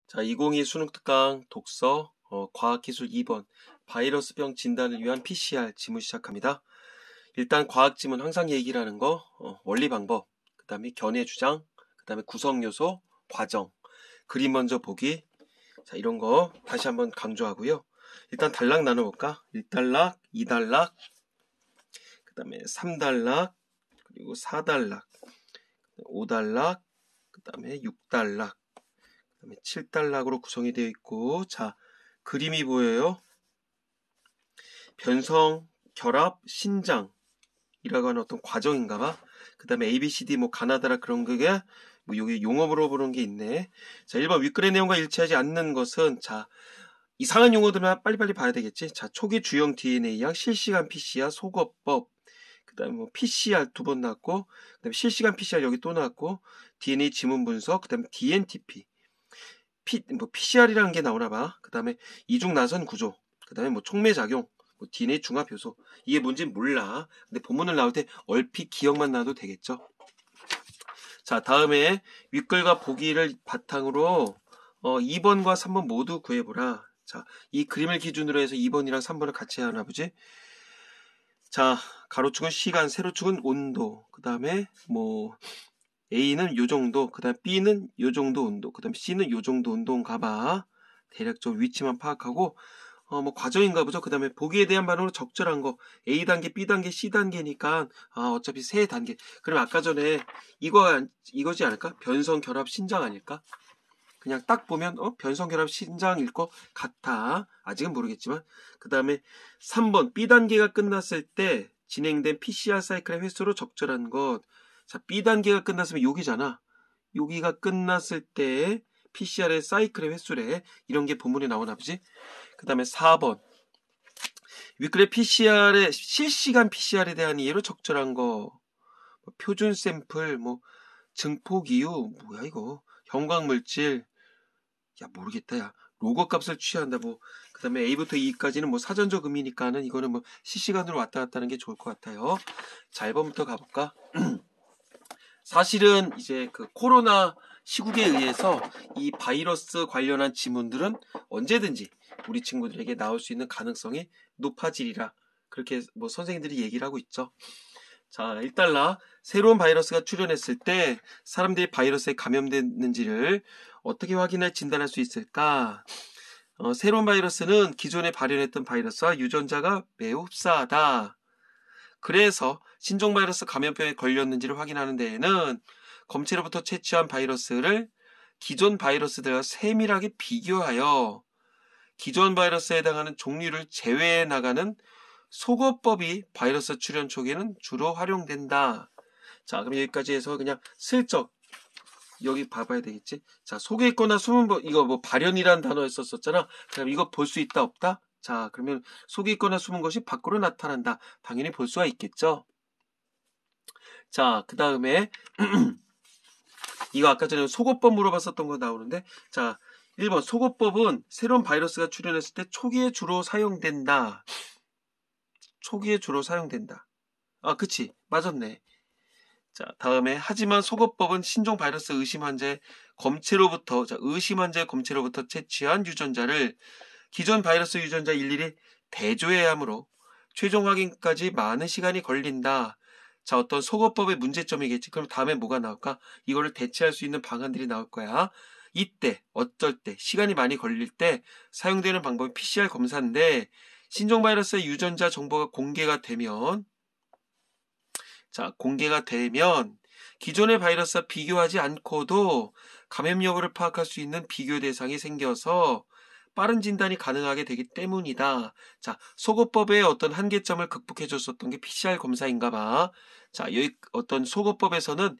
자, 2022 수능 특강 독서 과학기술 2번 바이러스병 진단을 위한 PCR 지문 시작합니다. 일단 과학 지문 항상 얘기를 하는 거 원리 방법, 그 다음에 견해 주장, 그 다음에 구성 요소, 과정, 그림 먼저 보기. 자, 이런 거 다시 한번 강조하고요. 일단 단락 나눠볼까? 1단락, 2단락, 그 다음에 3단락, 그리고 4단락, 5단락, 그 다음에 6단락, 그다음에 7단락으로 구성이 되어 있고, 자, 그림이 보여요. 변성, 결합, 신장이라고 하는 어떤 과정인가봐. 그 다음에 ABCD, 가나다라 그런 게, 여기 용어로 보는 게 있네. 자, 1번 윗글의 내용과 일치하지 않는 것은, 자, 이상한 용어들만 빨리빨리 봐야 되겠지. 자, 초기 주형 DNA양, 실시간 PCR, 속어법, 그 다음에 PCR 2번 나왔고, 그 다음에 실시간 PCR 여기 또 나왔고, DNA 지문 분석, 그 다음에 DNTP. PCR이라는 게 나오나 봐. 그 다음에 이중 나선 구조, 그 다음에 촉매작용, DNA 중합 요소. 이게 뭔지 몰라. 근데 본문을 나올 때 얼핏 기억만 나도 되겠죠. 자, 다음에 윗글과 보기를 바탕으로 2번과 3번 모두 구해보라. 자, 이 그림을 기준으로 해서 2번이랑 3번을 같이 하나 보지. 자, 가로축은 시간, 세로축은 온도, 그 다음에 A는 요 정도, 그 다음 B는 요 정도 온도, 그 다음 C는 요 정도 온도인가 봐. 대략적 위치만 파악하고, 과정인가 보죠. 그 다음에 보기에 대한 반응으로 적절한 거, A단계, B단계, C단계니까, 어차피 세 단계. 그럼 아까 전에 이거지 않을까? 변성, 결합, 신장 아닐까? 그냥 딱 보면, 변성, 결합, 신장일 것 같아. 아직은 모르겠지만. 그 다음에 3번, B단계가 끝났을 때 진행된 PCR 사이클의 횟수로 적절한 것. 자, B단계가 끝났으면 여기잖아. 여기가 끝났을 때 PCR의 사이클의 횟수래. 이런 게 본문에 나오나 보지. 그 다음에 4번. 윗글의 PCR의 실시간 PCR에 대한 이해로 적절한 거. 표준 샘플, 증폭이유, 뭐야 이거. 형광물질. 야, 모르겠다, 야. 로그 값을 취한다, 그 다음에 A부터 E까지는 사전적 의미니까는 이거는 실시간으로 왔다 갔다 하는 게 좋을 것 같아요. 자, 1번부터 가볼까? 사실은 이제 그 코로나 시국에 의해서 이 바이러스 관련한 지문들은 언제든지 우리 친구들에게 나올 수 있는 가능성이 높아지리라. 그렇게 선생님들이 얘기를 하고 있죠. 자, 1달러. 새로운 바이러스가 출현했을 때 사람들이 바이러스에 감염됐는지를 어떻게 확인해 진단할 수 있을까? 새로운 바이러스는 기존에 발현했던 바이러스와 유전자가 매우 흡사하다. 그래서 신종 바이러스 감염병에 걸렸는지를 확인하는 데에는 검체로부터 채취한 바이러스를 기존 바이러스들과 세밀하게 비교하여 기존 바이러스에 해당하는 종류를 제외해 나가는 소거법이 바이러스 출현 초기에는 주로 활용된다. 자, 그럼 여기까지 해서 그냥 슬쩍 여기 봐봐야 되겠지. 자, 속에 있거나 숨은 이거 발현이란 단어 썼었잖아. 그럼 이거 볼 수 있다 없다? 자, 그러면 속에 있거나 숨은 것이 밖으로 나타난다. 당연히 볼 수가 있겠죠. 자, 그 다음에 이거 아까 전에 소거법 물어봤었던 거 나오는데, 자, 1번 소거법은 새로운 바이러스가 출현했을 때 초기에 주로 사용된다. 초기에 주로 사용된다. 아, 그치. 맞았네. 자, 다음에 하지만 소거법은 신종 바이러스 의심 환자의 검체로부터, 의심 환자의 검체로부터 채취한 유전자를 기존 바이러스 유전자 일일이 대조해야 하므로 최종 확인까지 많은 시간이 걸린다. 자, 어떤 소거법의 문제점이겠지. 그럼 다음에 뭐가 나올까? 이거를 대체할 수 있는 방안들이 나올 거야. 이때, 어쩔 때, 시간이 많이 걸릴 때 사용되는 방법이 PCR 검사인데, 신종 바이러스의 유전자 정보가 공개가 되면 기존의 바이러스와 비교하지 않고도 감염 여부를 파악할 수 있는 비교 대상이 생겨서 빠른 진단이 가능하게 되기 때문이다. 자, 소거법의 어떤 한계점을 극복해 줬었던 게 PCR 검사인가 봐. 자, 여기 어떤 소거법에서는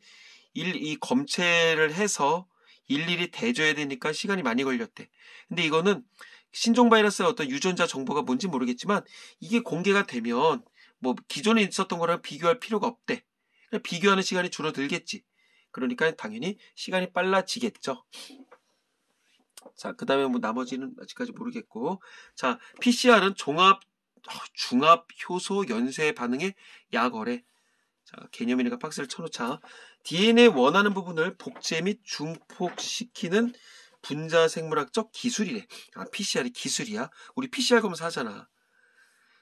이 검체를 해서 일일이 대줘야 되니까 시간이 많이 걸렸대. 근데 이거는 신종 바이러스의 어떤 유전자 정보가 뭔지 모르겠지만 이게 공개가 되면 기존에 있었던 거랑 비교할 필요가 없대. 비교하는 시간이 줄어들겠지. 그러니까 당연히 시간이 빨라지겠죠. 자, 그 다음에 나머지는 아직까지 모르겠고. 자, PCR은 중합 효소 연쇄 반응의 약어래. 자, 개념이니까 박스를 쳐놓자. DNA 원하는 부분을 복제 및 중폭시키는 분자생물학적 기술이래. 아, PCR이 기술이야? 우리 PCR 검사 하잖아.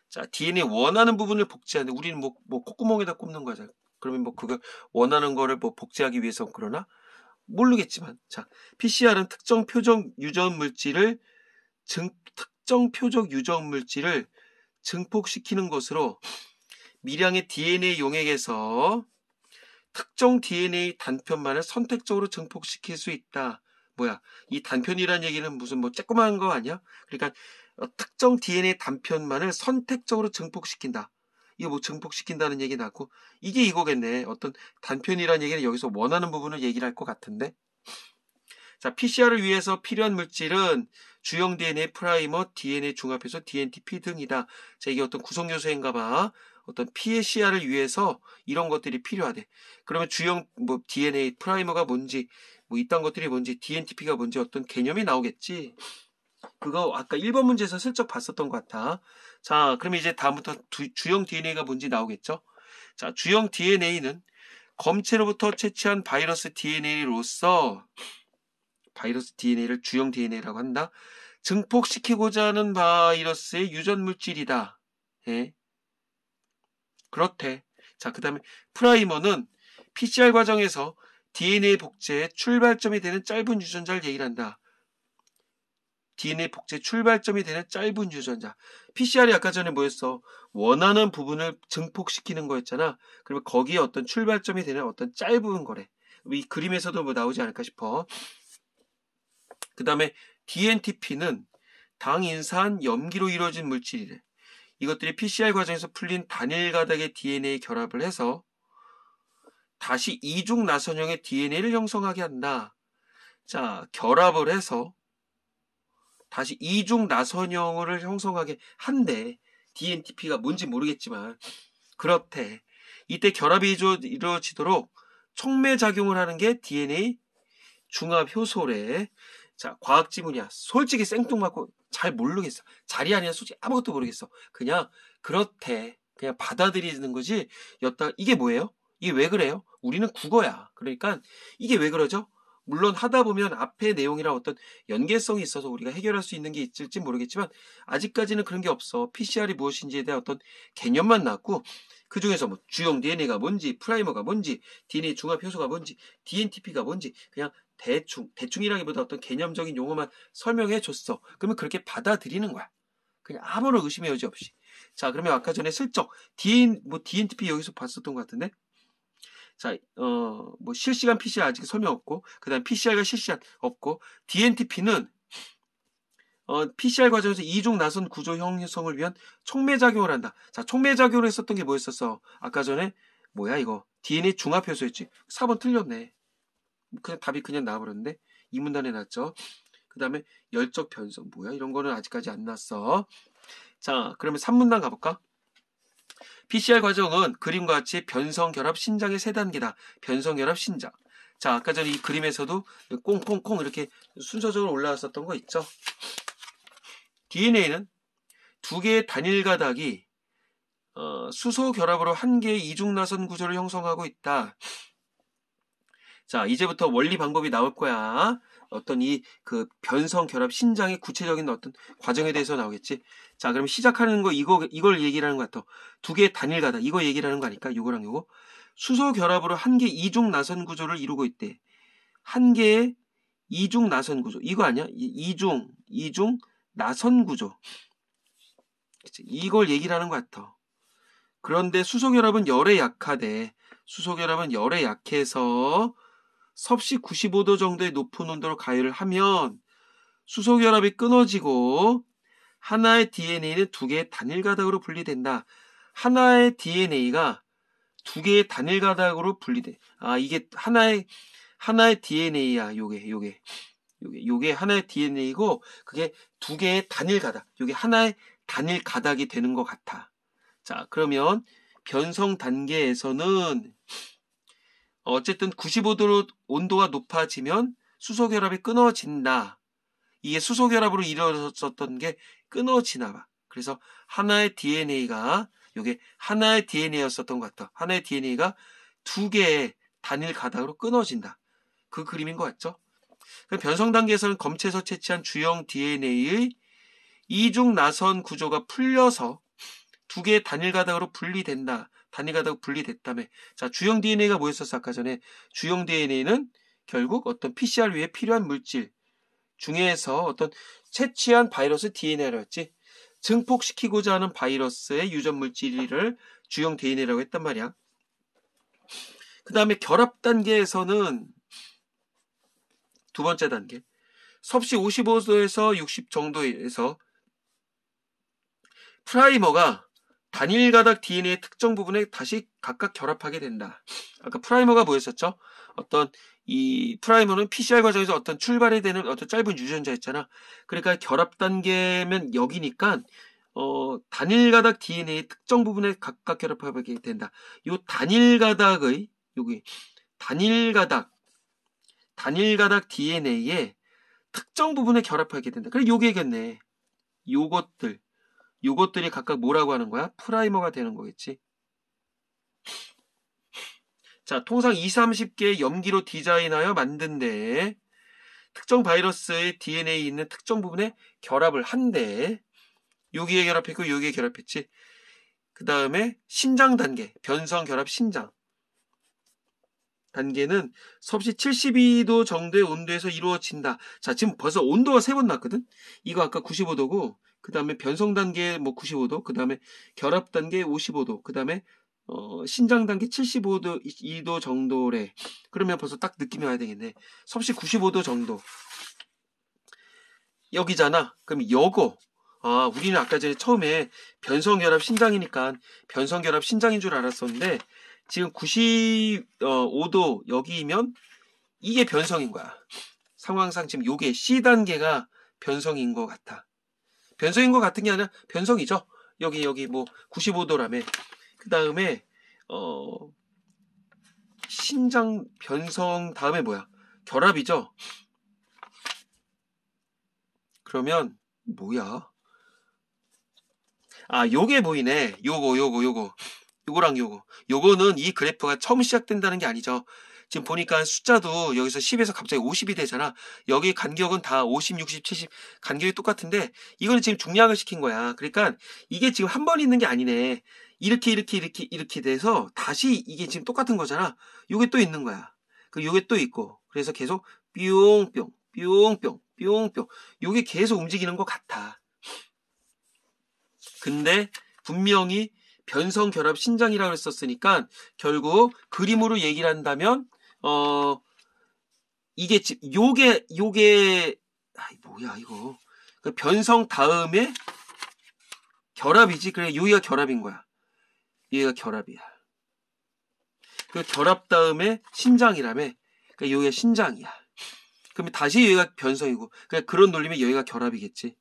자, DNA 원하는 부분을 복제하는데 우리는 뭐 콧구멍에다 꼽는 거잖아. 그러면 뭐 그거 원하는 거를 뭐 복제하기 위해서 그러나? 모르겠지만. 자, PCR은 특정 표적 유전 물질을 증폭시키는 것으로 미량의 DNA 용액에서 특정 DNA 단편만을 선택적으로 증폭시킬 수 있다. 뭐야? 이 단편이란 얘기는 무슨 뭐 쬐끄만 거 아니야? 그러니까 특정 DNA 단편만을 선택적으로 증폭시킨다. 이거 뭐 증폭시킨다는 얘기 나고 이게 이거겠네. 어떤 단편이란 얘기는 여기서 원하는 부분을 얘기를 할 것 같은데. 자, PCR을 위해서 필요한 물질은 주형 DNA 프라이머, DNA 중합효소, DNTP 등이다. 자, 이게 어떤 구성 요소인가 봐. 어떤 PCR을 위해서 이런 것들이 필요하대. 그러면 주형 뭐 DNA 프라이머가 뭔지, 뭐 이딴 것들이 뭔지, DNTP가 뭔지 어떤 개념이 나오겠지. 그거 아까 1번 문제에서 슬쩍 봤었던 것 같아. 자, 그러면 이제 다음부터 주형 DNA가 뭔지 나오겠죠. 자, 주형 DNA는 검체로부터 채취한 바이러스 DNA로서 바이러스 DNA를 주형 DNA라고 한다. 증폭시키고자 하는 바이러스의 유전 물질이다. 예. 그렇대. 자, 그 다음에 프라이머는 PCR 과정에서 DNA 복제의 출발점이 되는 짧은 유전자를 얘기를 한다. DNA 복제 출발점이 되는 짧은 유전자. PCR이 아까 전에 뭐였어? 원하는 부분을 증폭시키는 거였잖아. 그러면 거기에 어떤 출발점이 되는 어떤 짧은 거래. 이 그림에서도 뭐 나오지 않을까 싶어. 그 다음에 DNTP는 당인산 염기로 이루어진 물질이래. 이것들이 PCR 과정에서 풀린 단일 가닥의 DNA 결합을 해서 다시 이중 나선형의 DNA를 형성하게 한다. 자, 결합을 해서 다시 이중 나선형을 형성하게 한대. DNTP가 뭔지 모르겠지만 그렇대. 이때 결합이 이루어지도록 촉매작용을 하는 게 DNA 중합효소래. 자, 과학 지문이야. 솔직히 생뚱맞고 잘 모르겠어. 자리 아니야. 솔직히 아무것도 모르겠어. 그냥 그렇대. 그냥 받아들이는 거지. 이게 뭐예요? 이게 왜 그래요? 우리는 국어야. 그러니까 이게 왜 그러죠? 물론 하다 보면 앞의 내용이랑 어떤 연계성이 있어서 우리가 해결할 수 있는 게 있을지 모르겠지만 아직까지는 그런 게 없어. PCR이 무엇인지에 대한 어떤 개념만 나왔고 그 중에서 뭐 주형 DNA가 뭔지, 프라이머가 뭔지, DNA 중합효소가 뭔지, DNTP가 뭔지 그냥 대충이라기보다 어떤 개념적인 용어만 설명해 줬어. 그러면 그렇게 받아들이는 거야. 그냥 아무런 의심의 여지 없이. 자, 그러면 아까 전에 슬쩍 DNTP 여기서 봤었던 것 같은데. 자, 뭐 실시간 PCR 아직 설명 없고, 그 다음 PCR과 실시간 없고, DNTP는 PCR 과정에서 이중 나선 구조 형성을 위한 촉매작용을 한다. 자, 촉매작용을 했었던 게 뭐였었어? 아까 전에 뭐야 이거? DNA 중합효소였지? 4번 틀렸네. 그냥 답이 그냥 나와버렸는데 이 문단에 났죠. 그 다음에 열적 변성 뭐야 이런 거는 아직까지 안 났어. 자, 그러면 3문단 가볼까? PCR 과정은 그림과 같이 변성 결합 신장의 3단계다. 변성 결합 신장. 자, 아까 전에 이 그림에서도 꽁꽁꽁 이렇게 순서적으로 올라왔었던 거 있죠. DNA는 2개의 단일 가닥이 수소 결합으로 1개의 이중 나선 구조를 형성하고 있다. 자, 이제부터 원리 방법이 나올 거야. 어떤 그 변성 결합 신장의 구체적인 어떤 과정에 대해서 나오겠지. 자, 그럼 시작하는 거 이걸 얘기를 하는 것 같아. 2개의 단일 가닥 이거 얘기를 하는 거 아닐까? 요거랑 요거. 수소 결합으로 1개 이중 나선 구조를 이루고 있대. 1개의 이중 나선 구조. 이거 아니야? 이중 나선 구조. 이걸 얘기를 하는 것 같아. 그런데 수소 결합은 열에 약하대. 수소 결합은 열에 약해서 섭씨 95도 정도의 높은 온도로 가열을 하면 수소 결합이 끊어지고 하나의 DNA는 2개의 단일 가닥으로 분리된다. 하나의 DNA가 2개의 단일 가닥으로 분리돼. 아, 이게 하나의 DNA야. 요게 하나의 DNA고 그게 2개의 단일 가닥. 요게 하나의 단일 가닥이 되는 것 같아. 자, 그러면 변성 단계에서는 어쨌든 95도로 온도가 높아지면 수소 결합이 끊어진다. 이게 수소 결합으로 이루어졌던 게 끊어지나 봐. 그래서 하나의 DNA가 요게 하나의 DNA였었던 것 같아. 하나의 DNA가 2개의 단일 가닥으로 끊어진다. 그 그림인 것 같죠? 변성 단계에서는 검체에서 채취한 주형 DNA의 이중 나선 구조가 풀려서 두 개의 단일 가닥으로 분리된다. 단일 가닥으로 분리됐다며. 자, 주형 DNA가 뭐였었어? 아까 전에 주형 DNA는 결국 어떤 PCR 위에 필요한 물질 중에서 어떤 채취한 바이러스 DNA였지. 증폭시키고자 하는 바이러스의 유전 물질을 주형 DNA라고 했단 말이야. 그 다음에 결합 단계에서는 두 번째 단계. 섭씨 55도에서 60 정도에서 프라이머가 단일 가닥 DNA의 특정 부분에 다시 각각 결합하게 된다. 아까 프라이머가 뭐였었죠? 어떤 이 프라이머는 PCR 과정에서 어떤 출발이 되는 어떤 짧은 유전자였잖아. 그러니까 결합 단계면 여기니까 단일 가닥 DNA의 특정 부분에 각각 결합하게 된다. 요 단일 가닥의 여기 단일 가닥 DNA의 특정 부분에 결합하게 된다. 그래 요게겠네. 요것들이 각각 뭐라고 하는 거야? 프라이머가 되는 거겠지. 자, 통상 20-30개의 염기로 디자인하여 만든데 특정 바이러스의 DNA 있는 특정 부분에 결합을 한대. 여기에 결합했고 여기에 결합했지. 그 다음에 신장 단계, 변성 결합 신장 단계는 섭씨 72도 정도의 온도에서 이루어진다. 자, 지금 벌써 온도가 3번 났거든. 이거 아까 95도고 그 다음에 변성 단계 뭐 95도, 그 다음에 결합 단계 55도, 그 다음에 신장 단계 75도 2도 정도래. 그러면 벌써 딱 느낌이 와야 되겠네. 섭씨 95도 정도. 여기잖아. 그럼 요거. 우리는 아까 전에 처음에 변성결합 신장이니까 변성결합 신장인 줄 알았었는데 지금 95도 여기면 이게 변성인 거야. 상황상 지금 요게 C단계가 변성인 것 같아. 변성인 것 같은 게 아니라 변성이죠. 여기 뭐 95도라며. 그 다음에 신장 변성 다음에 뭐야? 결합이죠. 그러면 뭐야? 요게 보이네. 요거랑 요거는 이 그래프가 처음 시작된다는 게 아니죠. 지금 보니까 숫자도 여기서 10에서 갑자기 50이 되잖아. 여기 간격은 다 50, 60, 70 간격이 똑같은데 이거는 지금 중량을 시킨 거야. 그러니까 이게 지금 한 번 있는 게 아니네. 이렇게 돼서 다시 이게 지금 똑같은 거잖아. 요게 또 있는 거야. 그리고 요게 또 있고. 그래서 계속 뿅뿅 요게 계속 움직이는 것 같아. 근데 분명히 변성 결합 신장이라고 했었으니까 결국 그림으로 얘기를 한다면 이게 요게 뭐야 이거 그 변성 다음에 결합이지. 그래 여기가 결합인 거야. 얘가 결합이야. 그 결합 다음에 신장이라며. 그러니까 여기가 신장이야. 그러면 다시 여기가 변성이고. 그런 논리면 여기가 결합이겠지.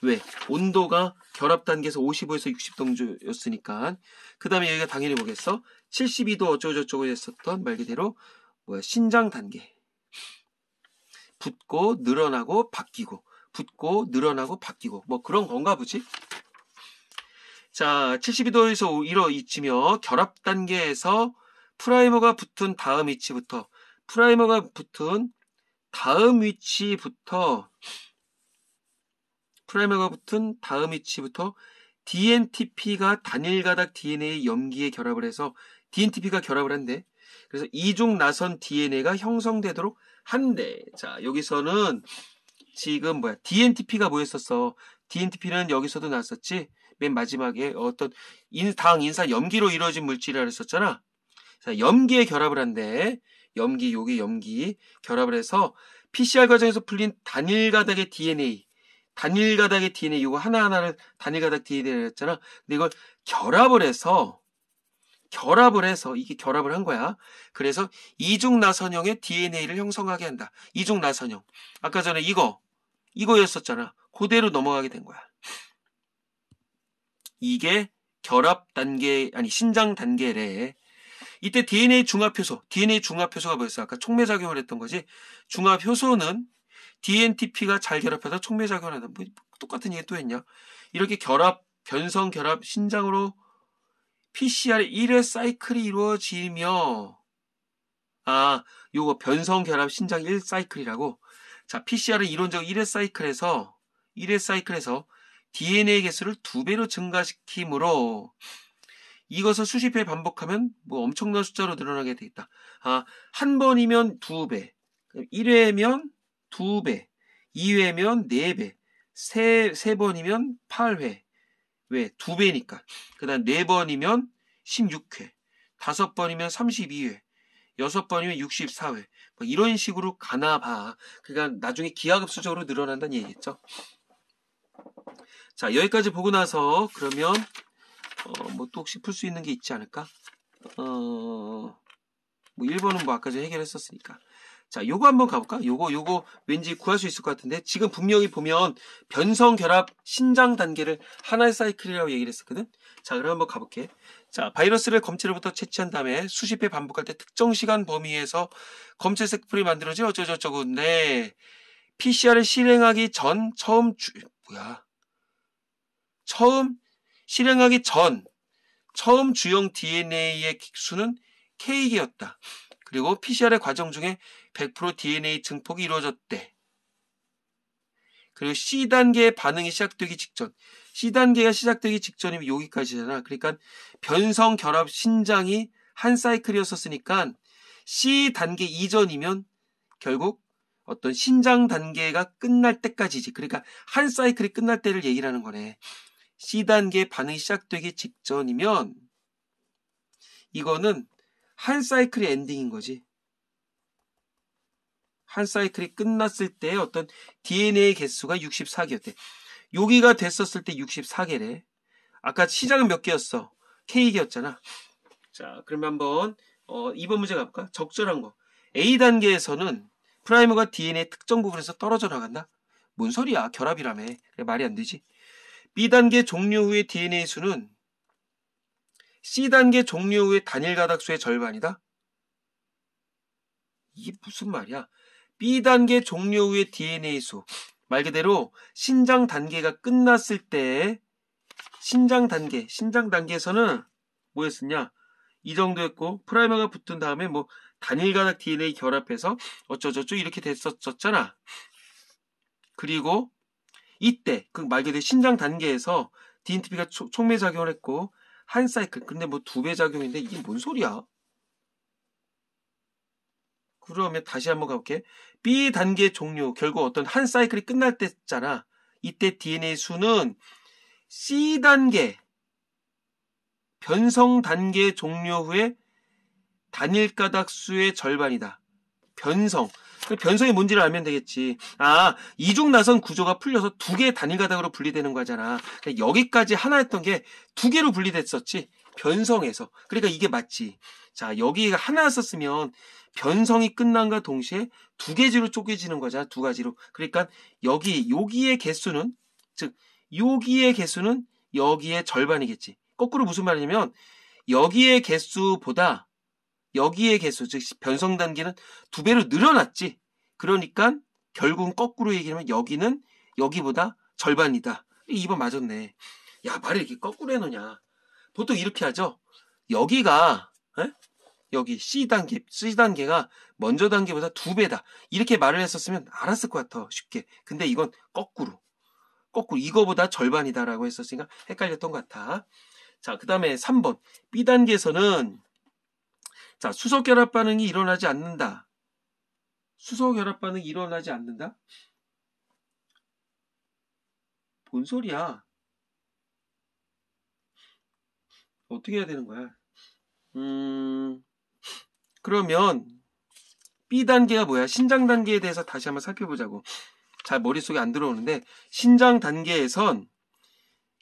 왜? 온도가 결합 단계에서 55에서 60 정도였으니까. 그 다음에 여기가 당연히 뭐겠어? 72도 어쩌고저쩌고 했었던 말 그대로 뭐야? 신장 단계. 붙고 늘어나고 바뀌고 붙고 늘어나고 바뀌고 뭐 그런 건가 보지? 자, 72도에서 이루어지며 결합 단계에서 프라이머가 붙은 다음 위치부터 DNTP가 단일 가닥 DNA 염기에 결합을 해서 DNTP가 결합을 한대. 그래서 이중 나선 DNA가 형성되도록 한대. 자, 여기서는 지금 뭐야? DNTP가 뭐였었어? DNTP는 여기서도 나왔었지? 맨 마지막에 어떤 당, 인산, 염기로 이루어진 물질이라고 했었잖아. 자, 염기에 결합을 한대. 여기 염기 결합을 해서 PCR 과정에서 풀린 단일 가닥의 DNA 이거 하나하나를 단일 가닥 DNA를 했잖아. 근데 이걸 결합을 해서 이게 결합을 한 거야. 그래서 이중 나선형의 DNA를 형성하게 한다. 이중 나선형. 아까 전에 이거였었잖아. 그대로 넘어가게 된 거야. 이게 결합 단계, 신장 단계래. 이때 DNA 중합효소가 뭐였어? 아까 촉매작용을 했던 거지. 중합효소는 DNTP가 잘 결합해서 촉매작용을 한다. 뭐 똑같은 얘기 또 했냐? 이렇게 변성 결합 신장으로 PCR 1회 사이클이 이루어지며 요거 변성 결합 신장 1사이클이라고. 자, PCR은 이론적으로 1회 사이클에서 DNA 개수를 2배로 증가시키므로 이것을 수십 회 반복하면 뭐 엄청난 숫자로 늘어나게 돼 있다. 한 번이면 2배, 1회면 2배, 2회면 4배, 세 번이면 8회. 왜? 2배니까. 그 다음 4번이면 16회, 5번이면 32회, 6번이면 64회. 뭐 이런 식으로 가나 봐. 그러니까 나중에 기하급수적으로 늘어난다는 얘기겠죠. 자, 여기까지 보고 나서 그러면 뭐 또 혹시 풀 수 있는 게 있지 않을까? 뭐 1번은 뭐 아까 전에 해결했었으니까. 자, 요거 한번 가볼까? 요거 왠지 구할 수 있을 것 같은데, 지금 분명히 보면 변성 결합 신장 단계를 하나의 사이클이라고 얘기를 했었거든. 자, 그럼 한번 가볼게. 자, 바이러스를 검체로부터 채취한 다음에 수십 회 반복할 때 특정 시간 범위에서 검체 샘플이 만들어져 어쩌고저쩌고. 네. PCR을 실행하기 전 처음 주형 DNA의 수는 K개였다. 그리고 PCR의 과정 중에 100% DNA 증폭이 이루어졌대. 그리고 C단계의 반응이 시작되기 직전. C단계가 시작되기 직전이면 여기까지잖아. 그러니까 변성 결합 신장이 한 사이클이었었으니까 C단계 이전이면 결국 어떤 신장 단계가 끝날 때까지지. 그러니까 한 사이클이 끝날 때를 얘기를 하는 거네. C단계 반응이 시작되기 직전이면 이거는 한 사이클이 엔딩인 거지. 한 사이클이 끝났을 때 어떤 DNA 개수가 64개였대. 여기가 됐었을 때 64개래. 아까 시작은 몇 개였어? K개였잖아. 자, 그러면 한번 2번 문제 가볼까? 적절한 거. A단계에서는 프라이머가 DNA 특정 부분에서 떨어져 나간다? 뭔 소리야? 결합이라며. 그래, 말이 안 되지. B단계 종료 후의 DNA 수는 C단계 종료 후의 단일 가닥수의 절반이다? 이게 무슨 말이야? B단계 종료 후의 DNA 수. 말 그대로 신장 단계가 끝났을 때 신장 단계에서는 뭐였었냐? 이 정도였고 프라이머가 붙은 다음에 뭐 단일 가닥 DNA 결합해서 어쩌저쩌 이렇게 됐었잖아. 그리고 이때 그 말 그대로 신장 단계에서 DNTP가 촉매 작용을 했고 한 사이클. 근데 뭐 2배 작용인데 이게 뭔 소리야? 그러면 다시 한번 가볼게. B 단계 종료, 결국 어떤 한 사이클이 끝날 때잖아. 이때 DNA 수는 C 단계 변성 단계 종료 후에 단일 가닥 수의 절반이다. 변성. 변성이 뭔지를 알면 되겠지. 이중 나선 구조가 풀려서 2개의 단일 가닥으로 분리되는 거잖아. 그러니까 여기까지 하나였던 게 2개로 분리됐었지. 변성에서. 그러니까 이게 맞지. 자, 여기가 하나였었으면 변성이 끝난과 동시에 2개지로 쪼개지는 거잖아. 2가지로. 그러니까 여기의 개수는, 즉 여기의 개수는 여기의 절반이겠지. 거꾸로 무슨 말이냐면 여기의 개수보다 여기의 개수, 즉 변성 단계는 2배로 늘어났지. 그러니까 결국은 거꾸로 얘기하면 여기는 여기보다 절반이다. 2번 맞았네. 야, 말을 이렇게 거꾸로 해놓냐. 보통 이렇게 하죠. 여기가 여기 C단계가 먼저 단계보다 2배다. 이렇게 말을 했었으면 알았을 것 같아. 쉽게. 근데 이건 거꾸로 이거보다 절반이다라고 했었으니까 헷갈렸던 것 같아. 자, 그 다음에 3번. B단계에서는 자, 수소결합 반응이 일어나지 않는다. 수소결합 반응이 일어나지 않는다? 뭔 소리야? 어떻게 해야 되는 거야? 그러면 B단계가 뭐야? 신장 단계에 대해서 다시 한번 살펴보자고. 잘 머릿속에 안 들어오는데 신장 단계에선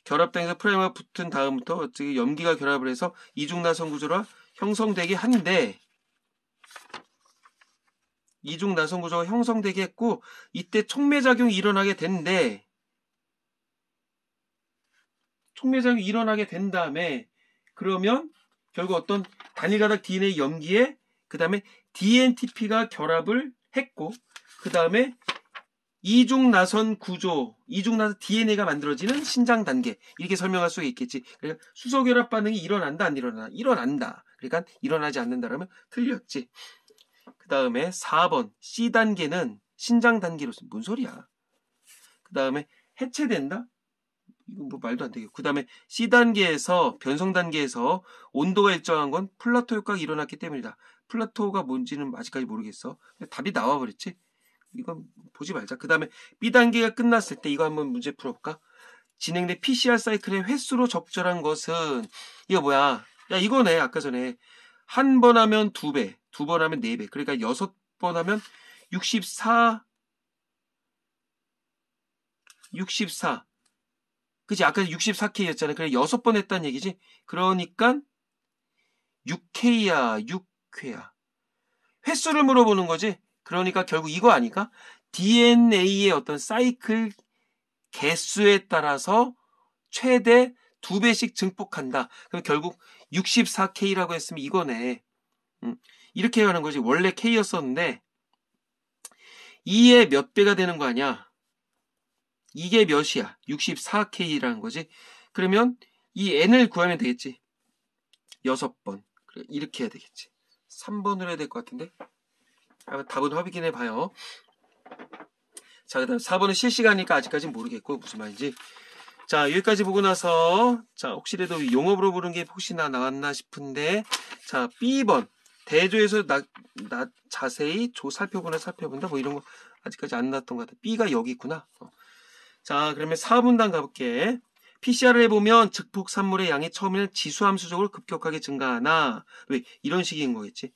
결합당에서 프라이머가 붙은 다음부터 염기가 결합을 해서 이중나선 구조가 형성되게 한데 이중나선 구조가 형성되게 했고 이때 촉매작용이 일어나게 된대. 촉매작용이 일어나게 된 다음에 그러면 결국 어떤 단일가닥 DNA 염기에 그 다음에 DNTP가 결합을 했고 그 다음에 이중나선 구조, 이중나선 DNA가 만들어지는 신장 단계 이렇게 설명할 수 있겠지. 그러니까 수소결합 반응이 일어난다 안 일어나? 일어난다. 그러니까 일어나지 않는다라면 틀렸지. 그 다음에 4번 C단계는 신장 단계로서 뭔 소리야. 그 다음에 해체된다? 이건 뭐 말도 안 되겠고. 그 다음에 C단계에서 변성 단계에서 온도가 일정한 건 플라토 효과가 일어났기 때문이다. 플라토가 뭔지는 아직까지 모르겠어. 답이 나와버렸지. 이건 보지 말자. 그 다음에 B단계가 끝났을 때 이거 한번 문제 풀어볼까? 진행된 PCR 사이클의 횟수로 적절한 것은 이거 뭐야? 야 이거네. 아까 전에 한 번 하면 2배, 2번 하면 4배. 그러니까 6번 하면 64. 그치? 아까 64K였잖아. 그래 6번 했다는 얘기지? 그러니까 6K야, 6회야. 횟수를 물어보는 거지? 그러니까 결국 이거 아닐까? DNA의 어떤 사이클 개수에 따라서 최대 2배씩 증폭한다. 그럼 결국 64K라고 했으면 이거네. 이렇게 하는 거지. 원래 K였었는데 2의 몇 배가 되는 거 아니야? 이게 몇이야? 64K라는 거지. 그러면 이 N을 구하면 되겠지. 6번. 그래, 이렇게 해야 되겠지. 3번으로 해야 될 것 같은데. 답은 확인해 봐요. 자, 그 다음 4번은 실시간이니까 아직까지는 모르겠고 무슨 말인지. 자, 여기까지 보고 나서 자, 혹시라도 용어로 부른 게 혹시나 나왔나 싶은데 자, B번. 대조에서 자세히 살펴본다 뭐 이런 거 아직까지 안 나왔던 것 같아. B가 여기 있구나. 자, 그러면 4분단 가볼게. PCR을 해보면 증폭 산물의 양이 처음에는 지수함수적으로 급격하게 증가하나 왜? 이런 식인 거겠지.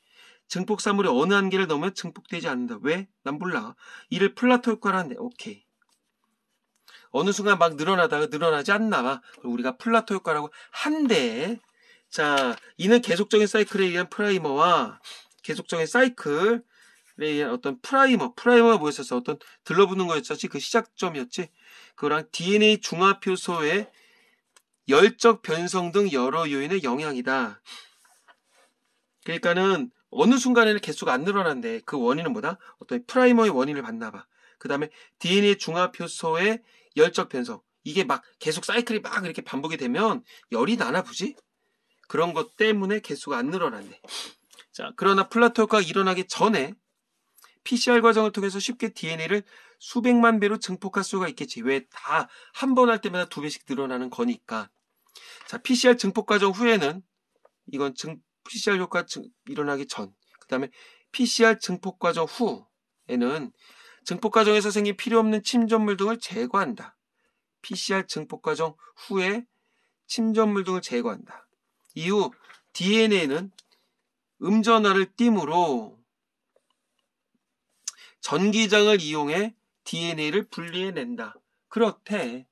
증폭 산물이 어느 한계를 넘으면 증폭되지 않는다. 왜? 난 몰라. 이를 플라토 효과라 한대. 오케이. 어느 순간 막 늘어나다가 늘어나지 않나 봐. 우리가 플라토 효과라고 한대. 자, 이는 계속적인 사이클에 의한 프라이머와 계속적인 사이클에 의한 어떤 프라이머가 뭐였었어? 어떤 들러붙는 거였었지? 그 시작점이었지? 그거랑 DNA 중화효소의 열적 변성 등 여러 요인의 영향이다. 그러니까는 어느 순간에는 개수가 안 늘어난대. 그 원인은 뭐다? 어떤 프라이머의 원인을 봤나 봐. 그 다음에 DNA 중화효소의 열적 변성. 이게 막 계속 사이클이 막 이렇게 반복이 되면 열이 나나 보지? 그런 것 때문에 개수가 안 늘어난대. 자, 그러나 플라토 효과가 일어나기 전에 PCR 과정을 통해서 쉽게 DNA를 수백만 배로 증폭할 수가 있겠지. 왜? 다 한 번 할 때마다 2배씩 늘어나는 거니까. 자, PCR 증폭 과정 후에는 이건 PCR 효과 일어나기 전. 그 다음에 PCR 증폭 과정 후에는 증폭 과정에서 생긴 필요 없는 침전물 등을 제거한다. PCR 증폭 과정 후에 침전물 등을 제거한다. 이후 DNA는 음전하를 띠므로 전기장을 이용해 DNA를 분리해낸다. 그렇대.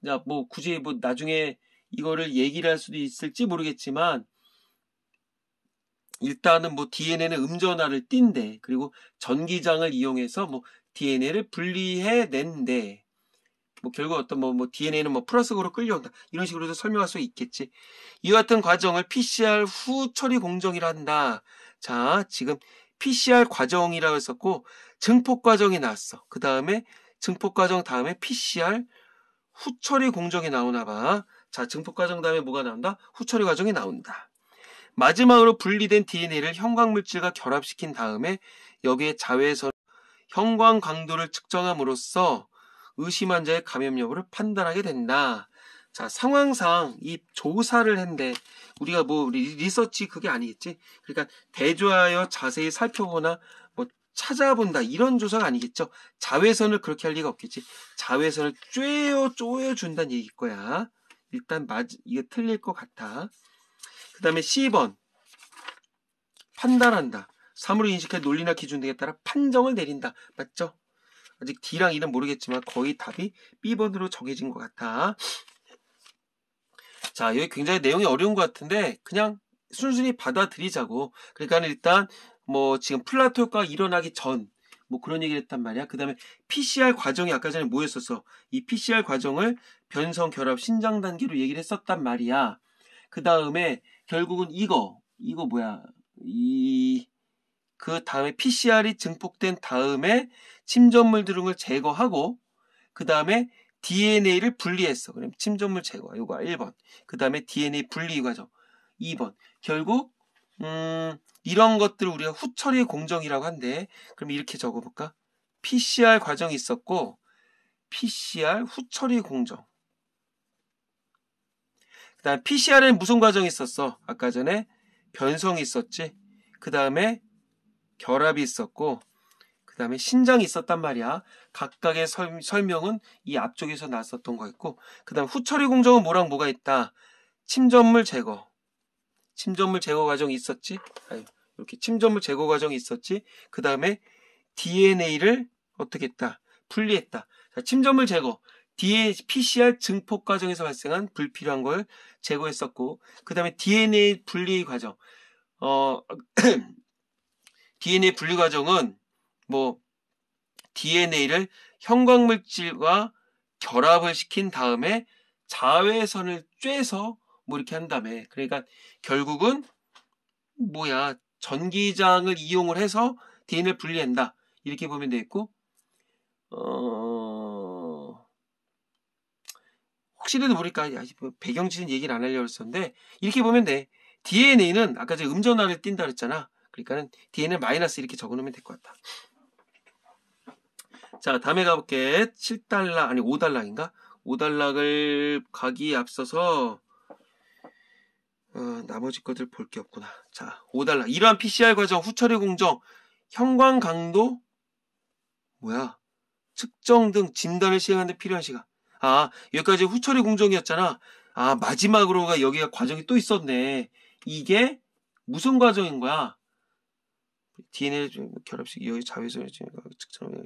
자, 뭐 굳이 뭐 나중에 이거를 얘기를 할 수도 있을지 모르겠지만 일단은 뭐 DNA는 음전하를 띈대. 그리고 전기장을 이용해서 뭐 DNA를 분리해낸대. 뭐 결국 어떤 뭐 DNA는 뭐 플러스으로 끌려온다. 이런 식으로도 설명할 수 있겠지. 이와 같은 과정을 PCR 후 처리 공정이라 한다. 자, 지금 PCR 과정이라고 했었고 증폭 과정이 나왔어. 그 다음에 증폭 과정 다음에 PCR 후 처리 공정이 나오나 봐. 자, 증폭 과정 다음에 뭐가 나온다? 후 처리 과정이 나온다. 마지막으로 분리된 DNA를 형광물질과 결합시킨 다음에 여기에 자외선 형광 강도를 측정함으로써 의심 환자의 감염 여부를 판단하게 된다. 자, 상황상 이 조사를 했는데 우리가 뭐 리서치 그게 아니겠지? 그러니까 대조하여 자세히 살펴보나 뭐 찾아본다 이런 조사가 아니겠죠? 자외선을 그렇게 할 리가 없겠지. 자외선을 쪼여준다는 얘기일 거야. 일단 이게 틀릴 것 같아. 그 다음에 C번 판단한다. 사물을 인식해 논리나 기준 등에 따라 판정을 내린다. 맞죠? 아직 D랑 E는 모르겠지만 거의 답이 B번으로 정해진 것 같아. 자, 여기 굉장히 내용이 어려운 것 같은데 그냥 순순히 받아들이자고. 그러니까 일단 뭐 지금 플라토 효과가 일어나기 전 뭐 그런 얘기를 했단 말이야. 그 다음에 PCR 과정이 아까 전에 뭐였었어? 이 PCR 과정을 변성 결합 신장 단계로 얘기를 했었단 말이야. 그 다음에 결국은 이거 뭐야? 그 다음에 PCR이 증폭된 다음에 침전물 등을 제거하고 그 다음에 DNA를 분리했어. 그럼 침전물 제거. 이거 1번. 그 다음에 DNA 분리 과정 2번. 결국 이런 것들을 우리가 후처리 공정이라고 한대. 그럼 이렇게 적어볼까? PCR 과정이 있었고, PCR 후처리 공정. 그 다음 PCR에는 무슨 과정이 있었어? 아까 전에 변성이 있었지. 그 다음에 결합이 있었고, 그 다음에 신장이 있었단 말이야. 각각의 설명은 이 앞쪽에서 나왔었던 거였고, 그 다음 후처리 공정은 뭐랑 뭐가 있다? 침전물 제거. 침전물 제거 과정이 있었지. 이렇게 침전물 제거 과정이 있었지. 그 다음에 DNA를 어떻게 했다? 분리했다. 자, 침전물 제거. PCR 증폭 과정에서 발생한 불필요한 걸 제거했었고, 그 다음에 DNA 분리 과정. DNA 분리 과정은 뭐 DNA를 형광물질과 결합을 시킨 다음에 자외선을 쬐서 뭐 이렇게 한 다음에, 그러니까 결국은 뭐야, 전기장을 이용을 해서 DNA를 분리한다, 이렇게 보면 되겠고, 혹시라도 모르니까 배경지는 얘기를 안 하려고 했었는데, 이렇게 보면 돼. DNA는 아까 제가 음전화를 띈다 그랬잖아. 그러니까는 DNA 마이너스 이렇게 적어놓으면 될 것 같다. 자, 다음에 가볼게. 7달러, 아니 5달러인가? 5달러를 가기에 앞서서 나머지 것들 볼 게 없구나. 자, 5달러. 이러한 PCR 과정 후처리 공정, 형광 강도 뭐야? 측정 등 진단을 시행하는 데 필요한 시간. 여기까지 후처리 공정이었잖아. 마지막으로가 여기가 과정이 또 있었네. 이게 무슨 과정인 거야? DNA 결합식 여기 자외선을 측정을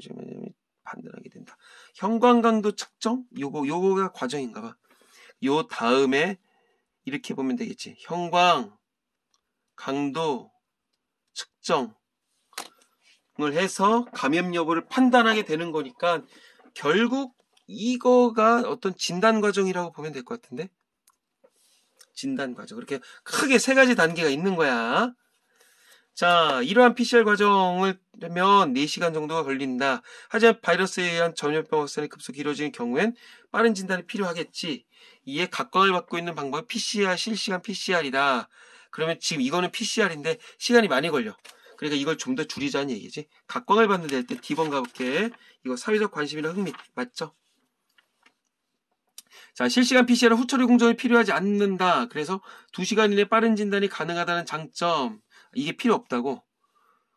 판단하게 된다. 형광 강도 측정? 요거가 과정인가 봐. 요 다음에 이렇게 보면 되겠지. 형광 강도 측정을 해서 감염 여부를 판단하게 되는 거니까 결국 이거가 어떤 진단 과정이라고 보면 될 것 같은데. 진단 과정. 그렇게 크게 3가지 단계가 있는 거야. 자, 이러한 PCR 과정을 하면 4시간 정도가 걸린다. 하지만 바이러스에 의한 전염병 확산이 급속히 이루어지는 경우엔 빠른 진단이 필요하겠지. 이에 각광을 받고 있는 방법은 PCR, 실시간 PCR이다. 그러면 지금 이거는 PCR인데 시간이 많이 걸려. 그러니까 이걸 좀 더 줄이자는 얘기지. 각광을 받는 데 할 때 D번 가볼게. 이거 사회적 관심이나 흥미 맞죠? 자, 실시간 PCR은 후처리 공정이 필요하지 않는다. 그래서 2시간 이내 빠른 진단이 가능하다는 장점. 이게 필요 없다고.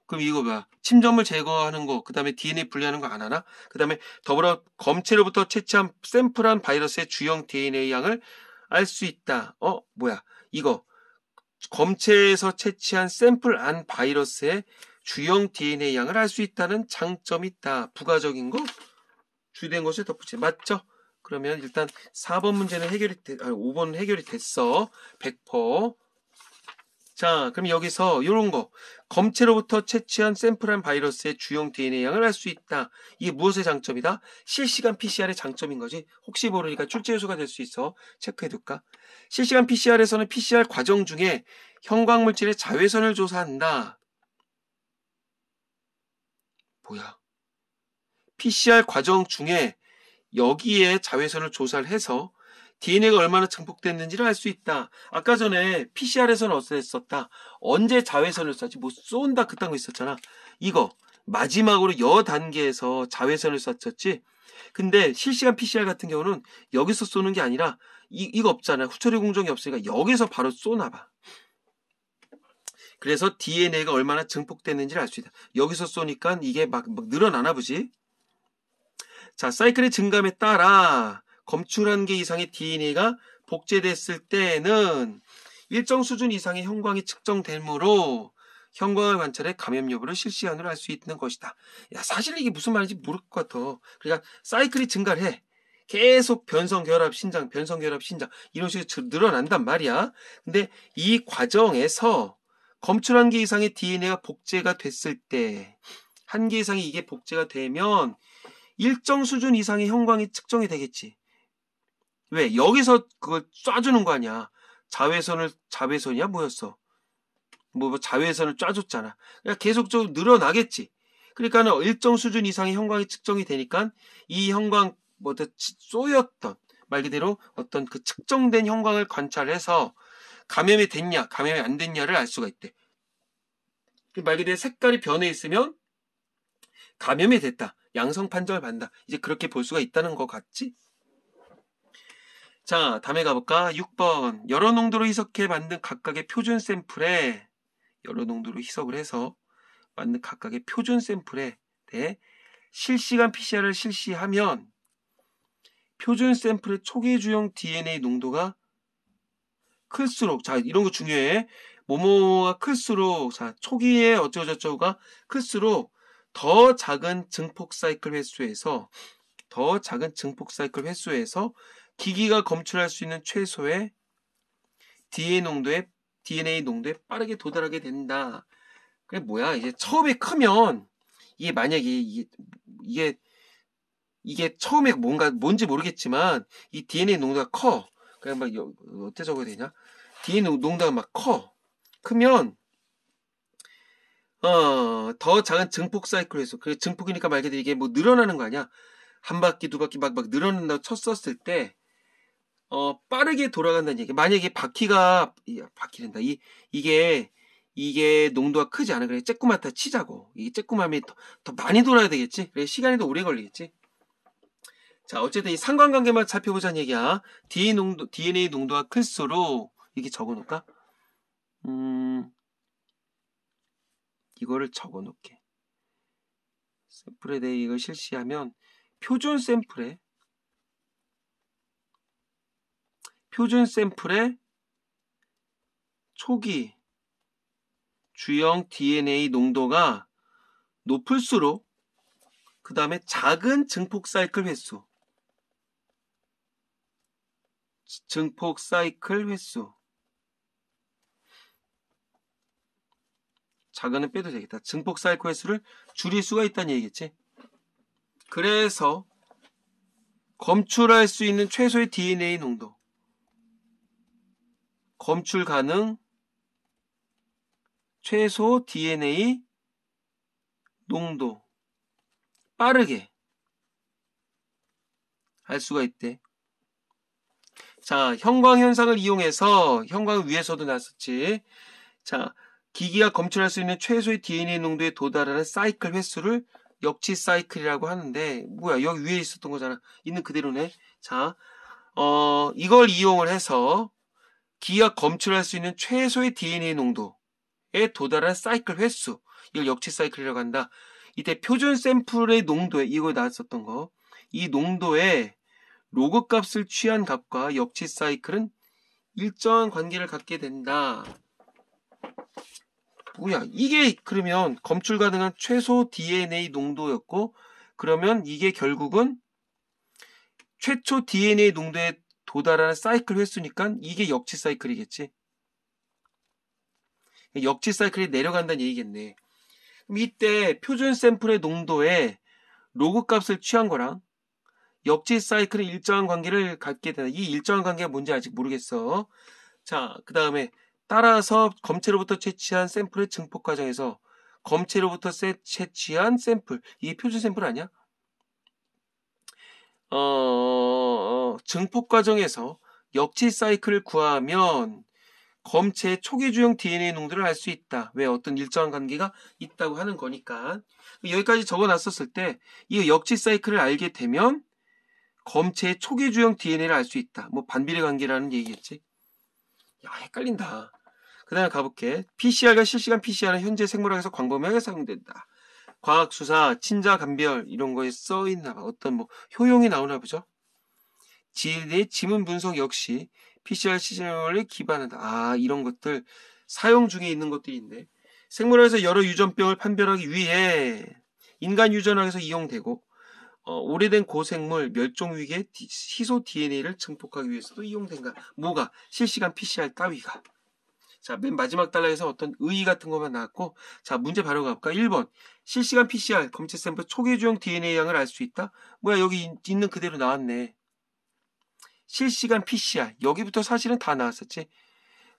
그럼 이거 뭐야? 침전물 제거하는 거, 그 다음에 DNA 분리하는 거 안 하나? 그 다음에 더불어 검체로부터 채취한 샘플한 바이러스의 주형 DNA 양을 알 수 있다. 뭐야? 이거 검체에서 채취한 샘플한 바이러스의 주형 DNA 양을 알 수 있다는 장점이 있다. 부가적인 거? 주된 것을 덧붙이 맞죠? 그러면 일단 4번 문제는 5번은 해결이 됐어. 100%. 자, 그럼 여기서 이런 거. 검체로부터 채취한 샘플한 바이러스의 주형 DNA 양을 알 수 있다. 이게 무엇의 장점이다? 실시간 PCR의 장점인 거지. 혹시 모르니까 출제 요소가 될 수 있어. 체크해둘까? 실시간 PCR에서는 PCR 과정 중에 형광물질의 자외선을 조사한다. 뭐야? PCR 과정 중에 여기에 자외선을 조사를 해서 DNA가 얼마나 증폭됐는지를 알 수 있다. 아까 전에 PCR에서는 어땠었다? 언제 자외선을 쐈지? 뭐 쏜다 그딴 거 있었잖아. 이거 마지막으로 여 단계에서 자외선을 쐈었지. 근데 실시간 PCR 같은 경우는 여기서 쏘는 게 아니라 이거 없잖아. 후처리 공정이 없으니까 여기서 바로 쏘나 봐. 그래서 DNA가 얼마나 증폭됐는지를 알 수 있다. 여기서 쏘니까 이게 막 늘어나나 보지. 자, 사이클의 증감에 따라 검출 개 이상의 DNA가 복제됐을 때는 일정 수준 이상의 형광이 측정되므로 형광을 관찰해 감염 여부를 실시간으로 알 수 있는 것이다. 야, 사실 이게 무슨 말인지 모를 것 같아. 그러니까 사이클이 증가를 해. 계속 변성, 결합, 신장, 변성, 결합, 신장 이런 식으로 늘어난단 말이야. 근데 이 과정에서 검출 개 이상의 DNA가 복제가 됐을 때 한 개 이상이 이게 복제가 되면 일정 수준 이상의 형광이 측정이 되겠지. 왜? 여기서 그걸 쏴주는 거 아니야. 자외선이야? 뭐였어? 자외선을 쏴줬잖아. 그러니까 계속적으로 늘어나겠지. 그러니까는 일정 수준 이상의 형광이 측정이 되니까 이 형광, 쏘였던, 말 그대로 어떤 그 측정된 형광을 관찰해서 감염이 됐냐, 감염이 안 됐냐를 알 수가 있대. 말 그대로 색깔이 변해 있으면 감염이 됐다. 양성 판정을 받는다. 이제 그렇게 볼 수가 있다는 거 같지? 자, 다음에 가볼까? 6번. 여러 농도로 희석해 만든 각각의 표준 샘플에 여러 농도로 희석을 해서 만든 각각의 표준 샘플에 대해 실시간 PCR을 실시하면 표준 샘플의 초기 주형 DNA 농도가 클수록, 자, 이런 거 중요해. 뭐뭐가 클수록, 자, 초기에 어쩌고저쩌고가 클수록 더 작은 증폭 사이클 횟수에서 기기가 검출할 수 있는 최소의 DNA 농도에 빠르게 도달하게 된다. 그게 뭐야? 이제 처음에 크면 이게 만약에 이게 처음에 뭔지 모르겠지만 이 DNA 농도가 커. 그냥 막 어떻게 적어야 되냐? DNA 농도가 막 크면 더 작은 증폭 사이클 횟수. 그 증폭이니까 말 그대로 이게 뭐 늘어나는 거 아니야? 한 바퀴 두 바퀴 막 늘어난다고 쳤었을 때 빠르게 돌아간다는 얘기. 만약에 바퀴된다. 이게 농도가 크지 않아. 그래, 쬐꾸맣다 치자고. 이게 쬐꾸맣면 더 많이 돌아야 되겠지? 그래, 시간이 더 오래 걸리겠지? 자, 어쨌든 이 상관관계만 살펴보자는 얘기야. DNA 농도가 클수록, 이렇게 적어 놓을까? 이거를 적어 놓을게. 샘플에 대해 이걸 실시하면, 표준 샘플에 초기 주형 DNA 농도가 높을수록 그 다음에 작은 증폭 사이클 횟수 작은은 빼도 되겠다. 증폭 사이클 횟수를 줄일 수가 있다는 얘기겠지. 그래서 검출할 수 있는 최소의 DNA 농도, 검출 가능 최소 DNA 농도 빠르게 알 수가 있대. 자, 형광현상을 이용해서, 형광 위에서도 났었지. 자, 기기가 검출할 수 있는 최소의 DNA 농도에 도달하는 사이클 횟수를 역치 사이클이라고 하는데, 뭐야, 여기 위에 있었던 거잖아. 있는 그대로네. 자, 이걸 이용을 해서 기기가 검출할 수 있는 최소의 DNA 농도에 도달한 사이클 횟수, 이걸 역치 사이클이라고 한다. 이때 표준 샘플의 농도에, 이거 나왔었던 거, 이 농도에 로그 값을 취한 값과 역치 사이클은 일정한 관계를 갖게 된다. 뭐야, 이게 그러면 검출 가능한 최소 DNA 농도였고, 그러면 이게 결국은 최초 DNA 농도에 도달하는 사이클 횟수니까 이게 역치 사이클이겠지. 역치 사이클이 내려간다는 얘기겠네. 그럼 이때 표준 샘플의 농도에 로그 값을 취한 거랑 역치 사이클은 일정한 관계를 갖게 되나. 이 일정한 관계가 뭔지 아직 모르겠어. 자, 그 다음에 따라서 검체로부터 채취한 샘플의 증폭 과정에서 검체로부터 채취한 샘플, 이게 표준 샘플 아니야? 증폭 과정에서 역치 사이클을 구하면 검체의 초기 주형 DNA 농도를 알 수 있다. 왜? 어떤 일정한 관계가 있다고 하는 거니까. 여기까지 적어놨었을 때 이 역치 사이클을 알게 되면 검체의 초기 주형 DNA를 알 수 있다. 뭐 반비례 관계라는 얘기겠지. 야, 헷갈린다. 그 다음에 가볼게. PCR과 실시간 PCR은 현재 생물학에서 광범위하게 사용된다. 과학수사, 친자 감별 이런 거에 써있나 봐. 어떤 뭐 효용이 나오나 보죠. DNA 지문 분석 역시 PCR 시스템을 기반한다. 아, 이런 것들 사용 중에 있는 것들이 있네. 생물학에서 여러 유전병을 판별하기 위해 인간 유전학에서 이용되고 오래된 고생물 멸종 위기의 희소 DNA를 증폭하기 위해서도 이용된다. 뭐가? 실시간 PCR 따위가. 자, 맨 마지막 단락에서 어떤 의의 같은 것만 나왔고, 자, 문제 바로 가볼까? 1번. 실시간 PCR, 검체 샘플 초기 주형 DNA 양을 알 수 있다? 뭐야, 여기 있는 그대로 나왔네. 실시간 PCR. 여기부터 사실은 다 나왔었지.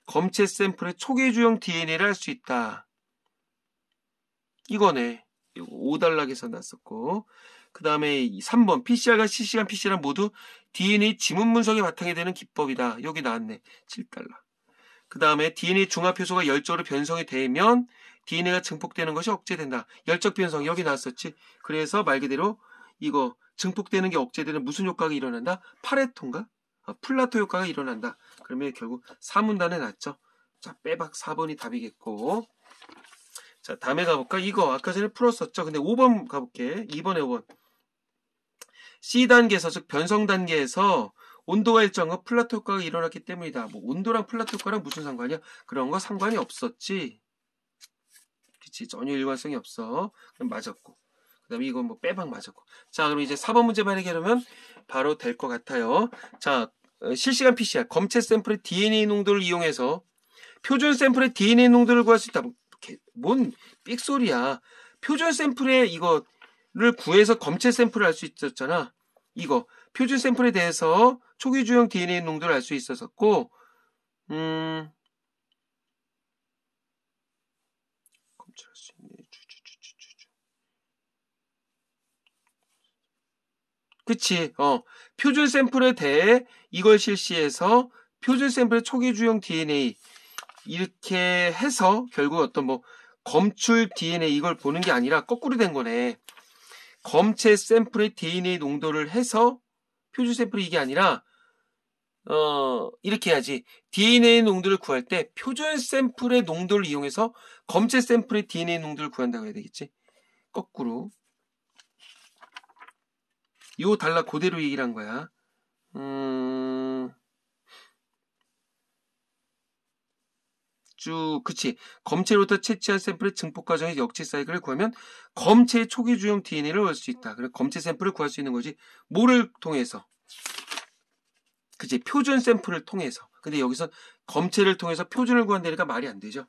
검체 샘플의 초기 주형 DNA를 알 수 있다. 이거네. 이거 5단락에서 나왔었고. 그 다음에 3번. PCR과 실시간 PCR은 모두 DNA 지문 분석의 바탕이 되는 기법이다. 여기 나왔네. 7달락. 그 다음에 DNA 중합효소가 열적으로 변성이 되면 DNA가 증폭되는 것이 억제된다. 열적 변성 여기 나왔었지. 그래서 말 그대로 이거 증폭되는 게 억제되는 무슨 효과가 일어난다? 파레토인가? 플라토 효과가 일어난다. 그러면 결국 4문단에 났죠. 자, 빼박 4번이 답이겠고. 자, 다음에 가볼까? 이거 아까 전에 풀었었죠. 근데 5번 가볼게. 2번에 5번. C단계에서, 즉 변성 단계에서 온도가 일정한 플라토 효과가 일어났기 때문이다. 뭐 온도랑 플라토 효과랑 무슨 상관이야? 그런 거 상관이 없었지. 그치, 전혀 일관성이 없어. 그럼 맞았고. 그 다음에 이건 뭐 빼박 맞았고. 자, 그럼 이제 4번 문제만 해결하면 바로 될 것 같아요. 자, 실시간 PCR, 검체 샘플의 DNA 농도를 이용해서 표준 샘플의 DNA 농도를 구할 수 있다. 뭔 삑소리야. 표준 샘플의 이거를 구해서 검체 샘플을 알 수 있었잖아. 이거 표준 샘플에 대해서 초기 주형 DNA 농도를 알 수 있었고, 검출할 수 있네. 그치. 표준 샘플에 대해 이걸 실시해서 표준 샘플의 초기 주형 DNA 이렇게 해서 결국 어떤 뭐 검출 DNA 이걸 보는 게 아니라 거꾸로 된 거네. 검체 샘플의 DNA 농도를 해서 표준 샘플이 이게 아니라 이렇게 해야지. DNA 농도를 구할 때 표준 샘플의 농도를 이용해서 검체 샘플의 DNA 농도를 구한다고 해야 되겠지. 거꾸로. 요 달라 그대로 얘기를 한 거야. 그치. 검체로부터 채취한 샘플의 증폭 과정의 역치 사이클을 구하면 검체의 초기 주형 DNA를 얻을 수 있다. 그래 검체 샘플을 구할 수 있는 거지. 뭐를 통해서? 그치. 표준 샘플을 통해서. 근데 여기서 검체를 통해서 표준을 구한다니까 말이 안 되죠.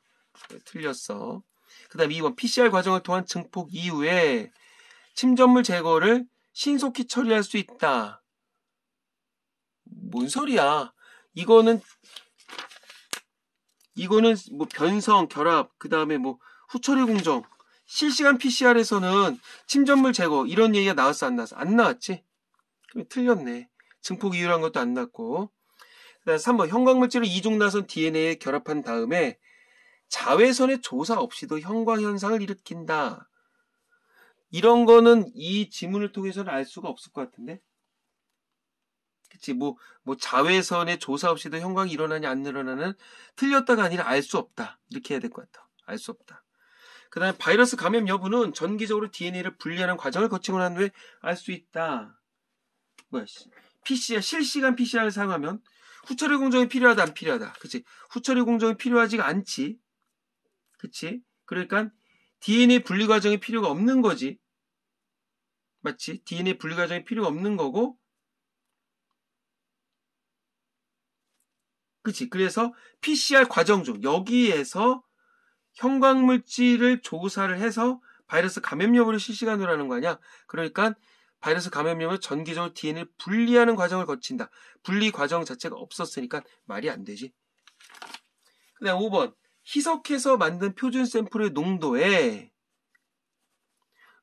틀렸어. 그 다음에 2번 PCR 과정을 통한 증폭 이후에 침전물 제거를 신속히 처리할 수 있다. 뭔 소리야. 이거는 뭐 변성, 결합, 그 다음에 뭐 후처리 공정, 실시간 PCR에서는 침전물 제거 이런 얘기가 나왔어 안 나왔어? 안 나왔지? 그럼 틀렸네. 증폭 이유란 것도 안 나왔고. 그다음 3번 형광물질을 이중나선 DNA에 결합한 다음에 자외선의 조사 없이도 형광 현상을 일으킨다. 이런 거는 이 지문을 통해서는 알 수가 없을 것 같은데. 그치, 뭐 자외선의 조사 없이도 형광이 일어나냐 안 일어나는 틀렸다가 아니라 알 수 없다. 이렇게 해야 될 것 같아. 알 수 없다. 그 다음에 바이러스 감염 여부는 전기적으로 DNA를 분리하는 과정을 거치고 난 후에 알 수 있다. 뭐야, PCR, 실시간 PCR을 사용하면 후처리 공정이 필요하다, 안 필요하다. 그치? 후처리 공정이 필요하지가 않지. 그치? 그러니까 DNA 분리 과정이 필요가 없는 거지. 맞지? DNA 분리 과정이 필요가 없는 거고, 그치? 그래서 PCR 과정 중 여기에서 형광물질을 조사를 해서 바이러스 감염 여부를 실시간으로 하는 거 아니야? 그러니까 바이러스 감염 여부를 전기적으로 DNA를 분리하는 과정을 거친다. 분리 과정 자체가 없었으니까 말이 안 되지. 그 다음 5번 희석해서 만든 표준 샘플의 농도에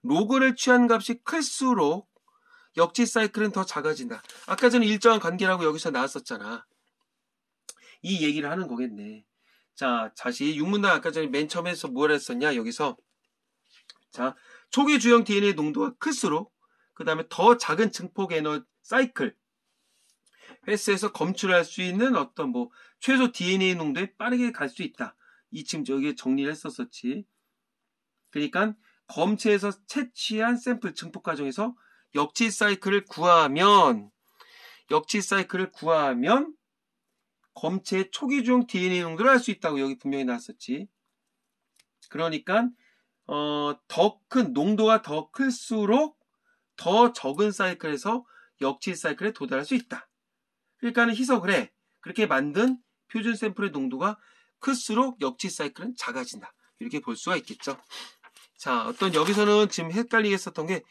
로그를 취한 값이 클수록 역지 사이클은 더 작아진다. 아까 전에 일정한 관계라고 여기서 나왔었잖아. 이 얘기를 하는 거겠네. 자, 다시 육문단 아까 전에 맨 처음에서 뭘 했었냐? 여기서 자, 초기 주형 DNA 농도가 클수록 그 다음에 더 작은 증폭 에너지 사이클 횟수에서 검출할 수 있는 어떤 뭐 최소 DNA 농도에 빠르게 갈 수 있다. 이 지금 여기에 정리를 했었었지. 그러니까 검체에서 채취한 샘플 증폭 과정에서 역지 사이클을 구하면 검체의 초기 주형 DNA 농도를 알 수 있다고 여기 분명히 나왔었지. 그러니까 더 큰 농도가 더 클수록 더 적은 사이클에서 역지 사이클에 도달할 수 있다. 그러니까는 희석을 해. 그렇게 만든 표준 샘플의 농도가 클수록 역지 사이클은 작아진다. 이렇게 볼 수가 있겠죠. 자, 어떤 여기서는 지금 헷갈리게 했었던 게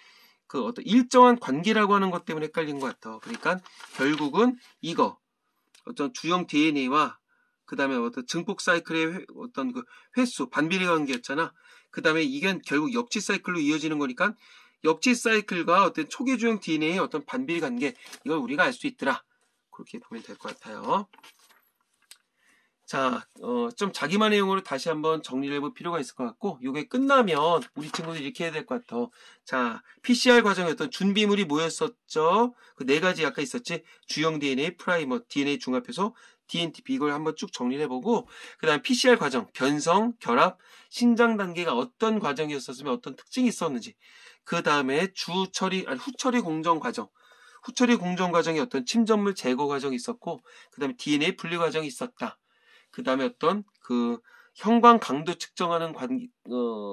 그 어떤 일정한 관계라고 하는 것 때문에 헷갈린 것 같아. 그러니까 결국은 이거 어떤 주형 DNA와 그 다음에 어떤 증폭 사이클의 어떤 그 횟수, 반비례 관계였잖아. 그 다음에 이게 결국 역지 사이클로 이어지는 거니까 역지 사이클과 어떤 초기 주형 DNA의 어떤 반비례 관계, 이걸 우리가 알 수 있더라. 그렇게 보면 될 것 같아요. 자, 좀 자기만의 용어로 다시 한번 정리를 해볼 필요가 있을 것 같고, 이게 끝나면 우리 친구들이 이렇게 해야 될 것 같아. 자, PCR 과정의 어떤 준비물이 뭐였었죠? 그 네 가지 아까 있었지? 주형 DNA, 프라이머, DNA 중합해서 DNTP 이걸 한번 쭉 정리를 해보고, 그 다음 PCR 과정, 변성, 결합, 신장 단계가 어떤 과정이었었으면 어떤 특징이 있었는지, 그 다음에 후처리 공정 과정, 후처리 공정 과정에 어떤 침전물 제거 과정이 있었고, 그 다음에 DNA 분리 과정이 있었다. 그 다음에 어떤 그 형광 강도 측정하는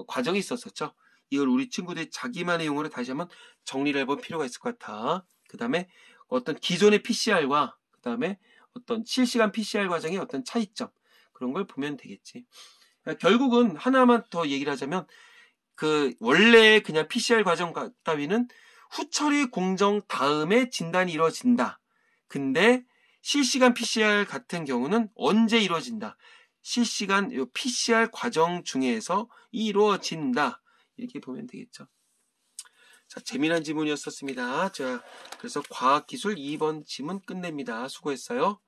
과정이 있었었죠. 이걸 우리 친구들이 자기만의 용어로 다시 한번 정리를 해볼 필요가 있을 것 같아. 그 다음에 어떤 기존의 PCR과 그 다음에 어떤 실시간 PCR 과정의 어떤 차이점 그런 걸 보면 되겠지. 결국은 하나만 더 얘기를 하자면 그 원래 그냥 PCR 과정 따위는 후처리 공정 다음에 진단이 이루어진다. 근데 실시간 PCR 같은 경우는 언제 이루어진다. 실시간 PCR 과정 중에서 이루어진다. 이렇게 보면 되겠죠. 자, 재미난 지문이었었습니다. 자, 그래서 과학기술 2번 지문 끝냅니다. 수고했어요.